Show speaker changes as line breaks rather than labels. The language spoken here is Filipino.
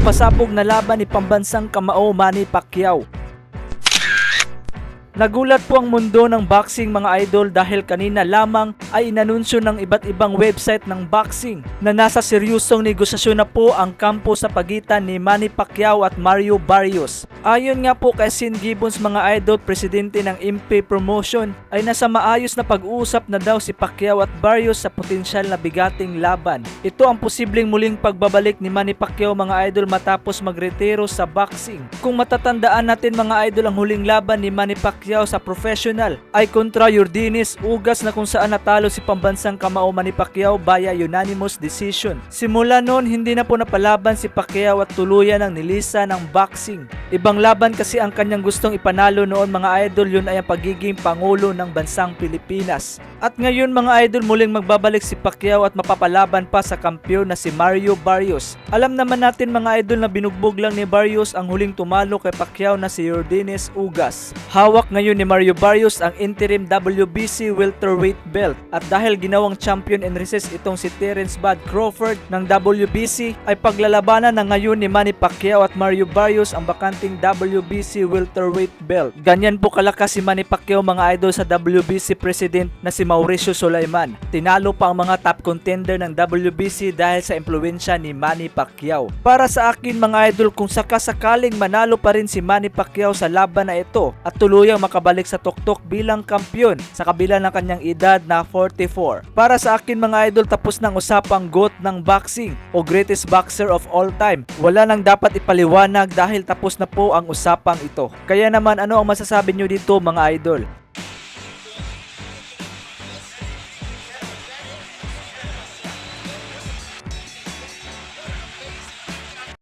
pasabog na laban ni pambansang kamao Manny Pacquiao. Nagulat po ang mundo ng boxing mga idol dahil kanina lamang ay inanunsyo ng iba't ibang website ng boxing na nasa seryosong negosasyon na po ang kampo sa pagitan ni Manny Pacquiao at Mario Barrios. Ayon nga po kay Sin Gibbons mga idol, presidente ng MP Promotion, ay nasa maayos na pag-uusap na daw si Pacquiao at Barrios sa potensyal na bigating laban. Ito ang posibleng muling pagbabalik ni Manny Pacquiao mga idol matapos magretiro sa boxing. Kung matatandaan natin mga idol, ang huling laban ni Manny Pacquiao sa professional ay kontra Yordenis Ugas na kung saan natalo si pambansang kamao Manny Pacquiao via unanimous decision. Simula noon hindi na po napalaban si Pacquiao at tuluyan ang nilisa ng boxing. Ibang laban kasi ang kanyang gustong ipanalo noon mga idol, yun ay ang pagiging pangulo ng bansang Pilipinas. At ngayon mga idol, muling magbabalik si Pacquiao at mapapalaban pa sa kampiyon na si Mario Barrios. Alam naman natin mga idol na binugbog lang ni Barrios ang huling tumalo kay Pacquiao na si Yordenis Ugas. Hawak ngayon ni Mario Barrios ang interim WBC welterweight belt at dahil ginawang champion in recess itong si Terence Bud Crawford ng WBC, ay paglalabanan na ngayon ni Manny Pacquiao at Mario Barrios ang bakanting WBC welterweight belt. Ganyan po kalakas si Manny Pacquiao mga idol sa WBC president na si Mauricio Sulaiman. Tinalo pa ang mga top contender ng WBC dahil sa impluwensya ni Manny Pacquiao. Para sa akin mga idol, kung sakasakaling manalo pa rin si Manny Pacquiao sa laban na ito at tuluyang makabalik sa tuktok bilang kampiyon sa kabila ng kanyang edad na 44. Para sa akin mga idol, tapos ng usapang GOAT ng boxing o greatest boxer of all time. Wala nang dapat ipaliwanag dahil tapos na po ang usapang ito. Kaya naman ano ang masasabi nyo dito mga idol?